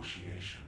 negotiation.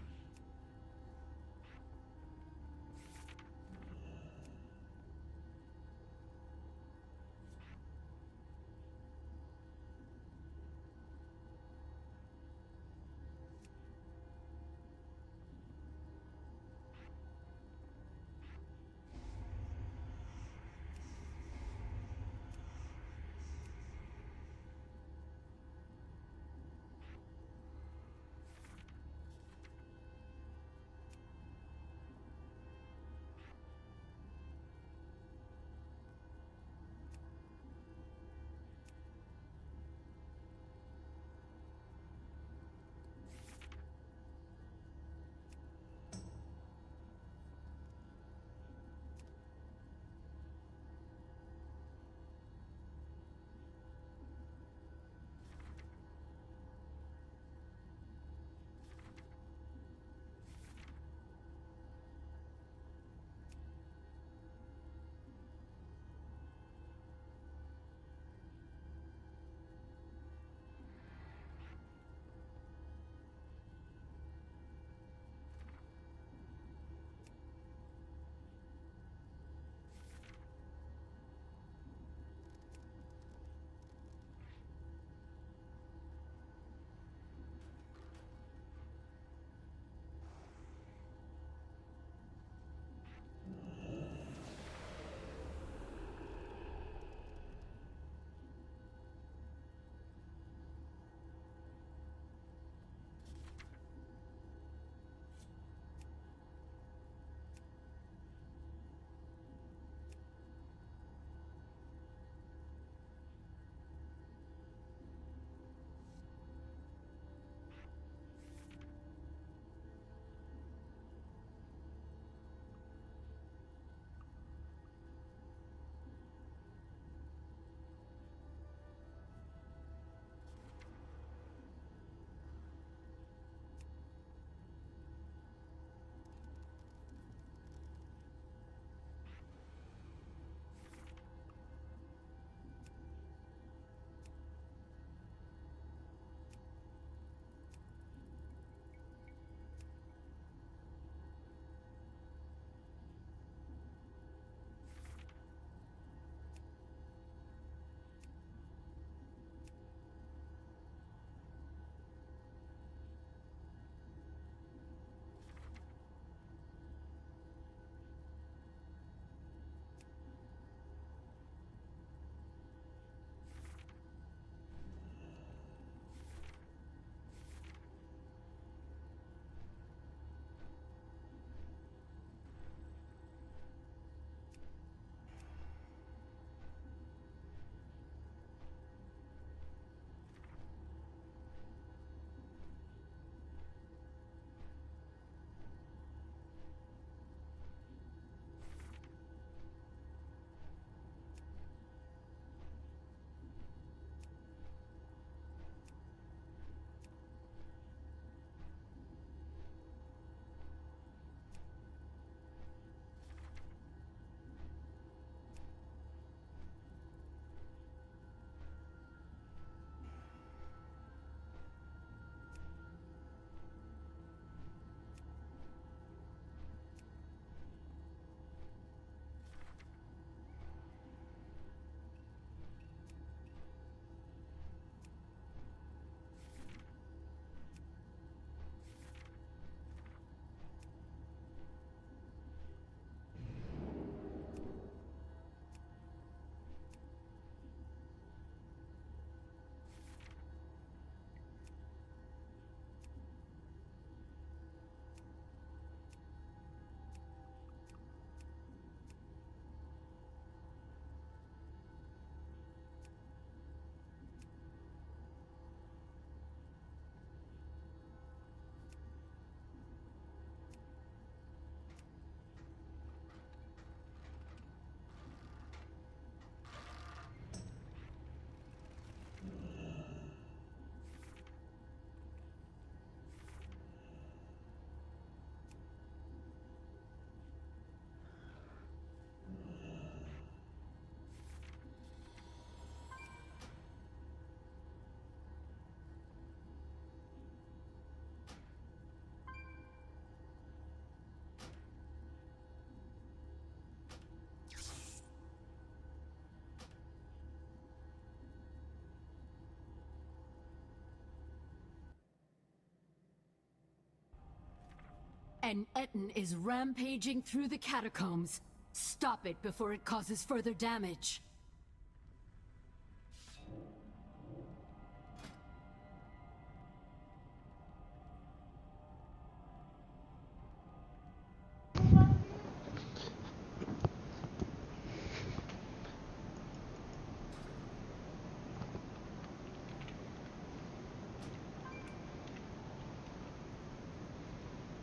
An Etten is rampaging through the catacombs. Stop it before it causes further damage.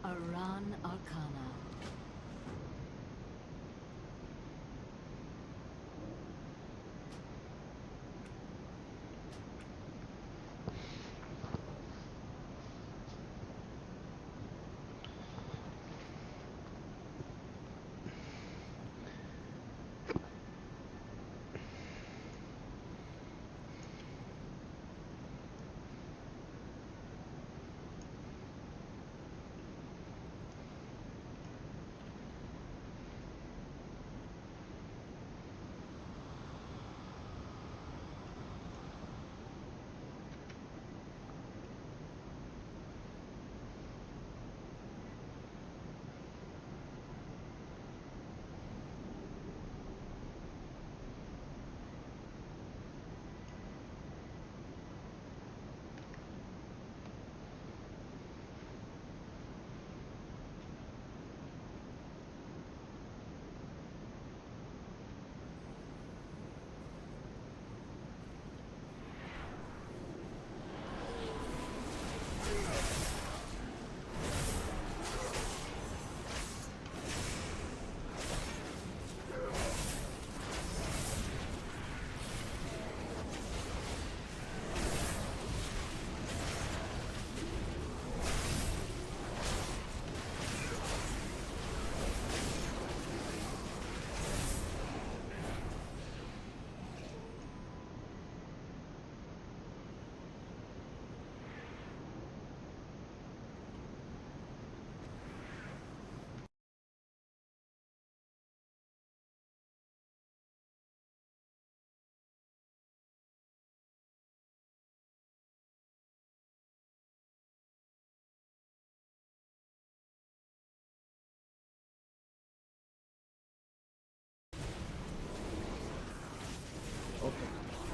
Aran Arcana.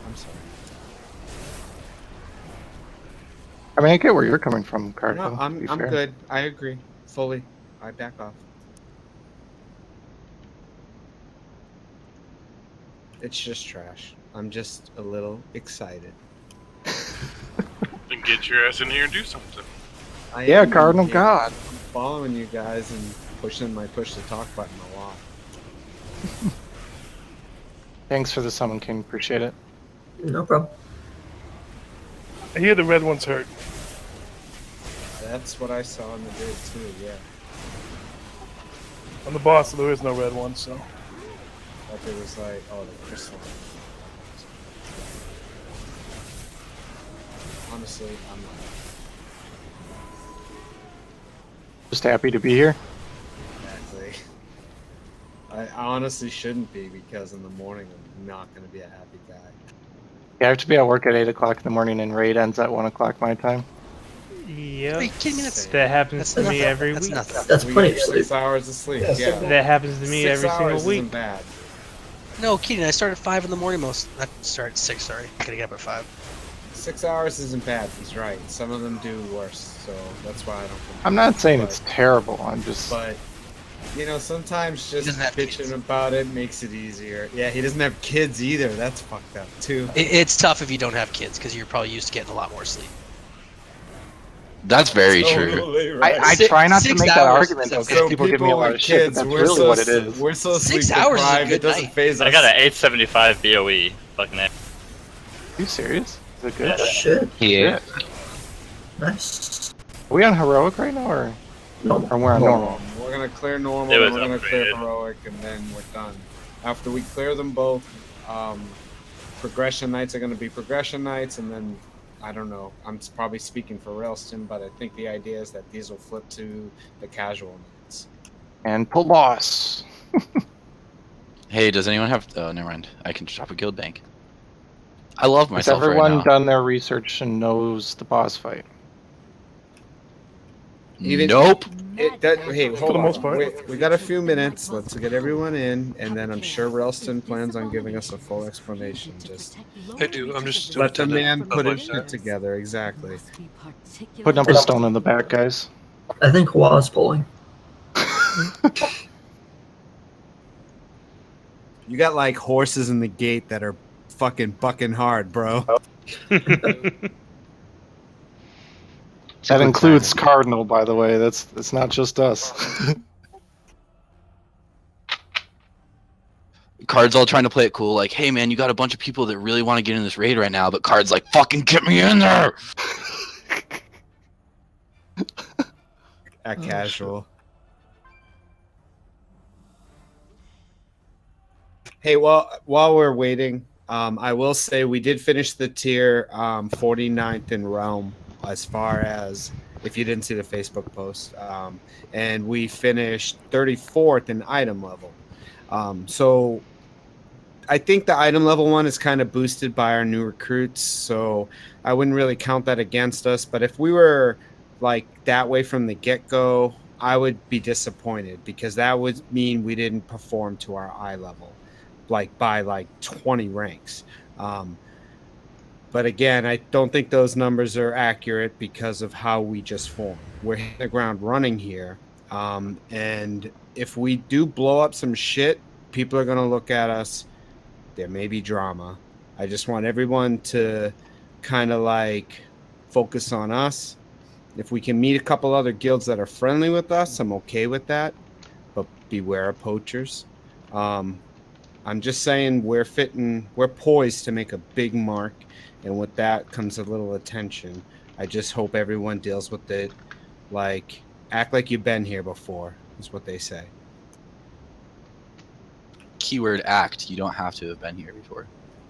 I'm sorry. I mean, I get where you're coming from, Cargo. No, I'm good. I agree fully. I back off. It's just trash. I'm just a little excited. Then get your ass in here and do something. Yeah, Cardinal God. I'm following you guys and pushing my push to talk button a lot. Thanks for the summon, King. Appreciate it. No problem. I hear the red one's hurt. That's what I saw in the vid too. Yeah. On the boss, there is no red one, so. Like it was like, oh, the crystal. Honestly, I'm not. Just happy to be here. Exactly. I honestly shouldn't be because in the morning I'm not going to be a happy guy. Yeah, I have to be at work at 8 o'clock in the morning, and raid ends at 1 o'clock my time. Yep. Are you kidding me? That happens to me every week. That's plenty of sleep. 6 hours of sleep. Yes. Yeah. That happens to me 6 every single hours week. Isn't bad. No, kidding. I start at 5 in the morning most. I start at 6, sorry. I gotta get up at 5. 6 hours isn't bad. He's right. Some of them do worse, so that's why I don't. I'm not saying it's terrible. I'm just. But you know, sometimes just doesn't have bitching kids. about it makes it easier. Yeah, he doesn't have kids either. That's fucked up too. It's tough if you don't have kids because you're probably used to getting a lot more sleep. That's very true. Totally right. I try not to 6 make that hours argument, though, is because So people give me a lot with of shit, but that's we're really so what it is. We're so 6 sleep hours is a deprived, good it doesn't night. phase us. I got an 875 BOE. Fucking A. Are you serious? Is it good? Yeah. Shit. Yeah. Shit. Nice. Are we on heroic right now, or we're on normal? We're gonna clear normal, It then was we're gonna clear upgraded. heroic, and then we're done. After we clear them both, progression nights are gonna be progression nights, and then I don't know. I'm probably speaking for Railston, but I think the idea is that these will flip to the casual nights. And pull boss. Hey, does anyone have? Oh, never mind. I can drop a guild bank. I love Has myself right everyone now. done their research and knows the boss fight? Nope. Hey, hold the on. most part. We got a few minutes. Let's get everyone in, and then I'm sure Ralston plans on giving us a full explanation. Just I do. I'm just let the man stuff put like his that. shit together. Exactly. Put number stone in the back, guys. I think Wa's pulling. You got like horses in the gate that are fucking bucking hard, bro. That includes Cardinal, by the way. That's not just us. Card's all trying to play it cool, like, hey man, you got a bunch of people that really want to get in this raid right now, but Card's like, fucking get me in there! At casual. Hey, well, while we're waiting, I will say we did finish the tier 49th in Realm, as far as if you didn't see the Facebook post. And we finished 34th in item level. So I think the item level one is kind of boosted by our new recruits. So I wouldn't really count that against us. But if we were like that way from the get-go, I would be disappointed because that would mean we didn't perform to our eye level, like by like 20 ranks. But again, I don't think those numbers are accurate because of how we just formed. We're hitting the ground running here. And if we do blow up some shit, people are going to look at us. There may be drama. I just want everyone to kind of like focus on us. If we can meet a couple other guilds that are friendly with us, I'm okay with that. But beware of poachers. I'm just saying we're poised to make a big mark. And with that comes a little attention. I just hope everyone deals with it like act like you've been here before, is what they say. Keyword act. You don't have to have been here before.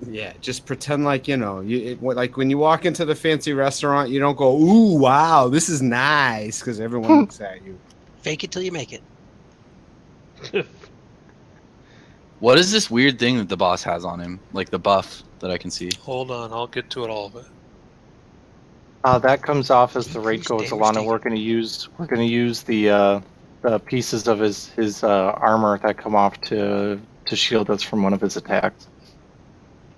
Yeah, just pretend like like when you walk into the fancy restaurant, you don't go, "Ooh, wow, this is nice," because everyone looks at you. Fake it till you make it. What is this weird thing that the boss has on him? Like the buff that I can see. Hold on, I'll get to it all of it. That comes off as the raid Decreased goes damage along, and taken. we're gonna use the pieces of his armor that come off to shield us from one of his attacks.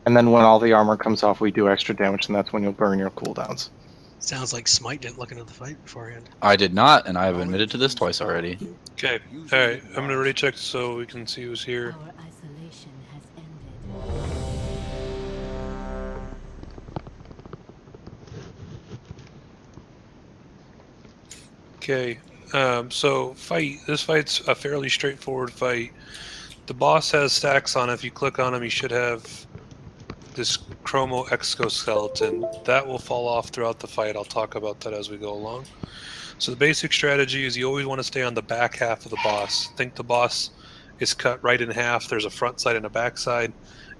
And then when all the armor comes off, we do extra damage, and that's when you'll burn your cooldowns. Sounds like Smite didn't look into the fight beforehand. I did not, and I have admitted to this twice already. Okay, alright, I'm gonna ready check so we can see who's here. Our isolation has ended. Okay, so this fight's a fairly straightforward fight. The boss has stacks on it. If you click on him, you should have this chromo exoskeleton. That will fall off throughout the fight. I'll talk about that as we go along. So the basic strategy is you always want to stay on the back half of the boss. Think the boss is cut right in half. There's a front side and a back side.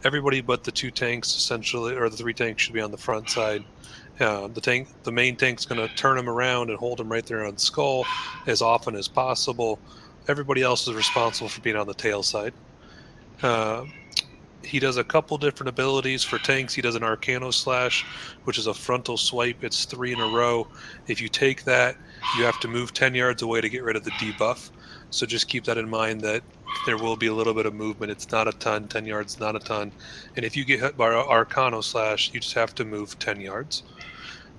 Everybody but the two tanks, essentially, or the three tanks, should be on the front side. The main tank's going to turn him around and hold him right there on skull as often as possible. Everybody else is responsible for being on the tail side. He does a couple different abilities for tanks. He does an Arcano Slash, which is a frontal swipe. It's 3 in a row. If you take that, you have to move 10 yards away to get rid of the debuff. So just keep that in mind that there will be a little bit of movement. It's not a ton. 10 yards, not a ton. And if you get hit by Arcano Slash, you just have to move 10 yards.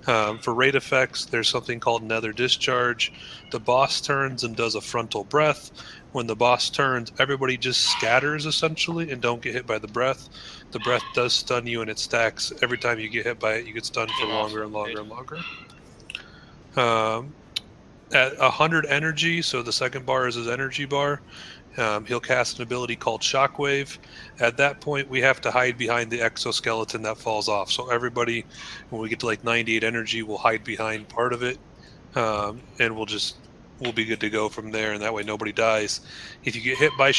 For raid effects, there's something called Nether Discharge. The boss turns and does a frontal breath. When the boss turns, everybody just scatters essentially and don't get hit by the breath. The breath does stun you and it stacks. Every time you get hit by it, you get stunned for longer and longer and longer. At 100 energy, so the second bar is his energy bar, he'll cast an ability called Shockwave. At that point, we have to hide behind the exoskeleton that falls off. So everybody, when we get to like 98 energy, we'll hide behind part of it, and we'll be good to go from there. And that way, nobody dies. If you get hit by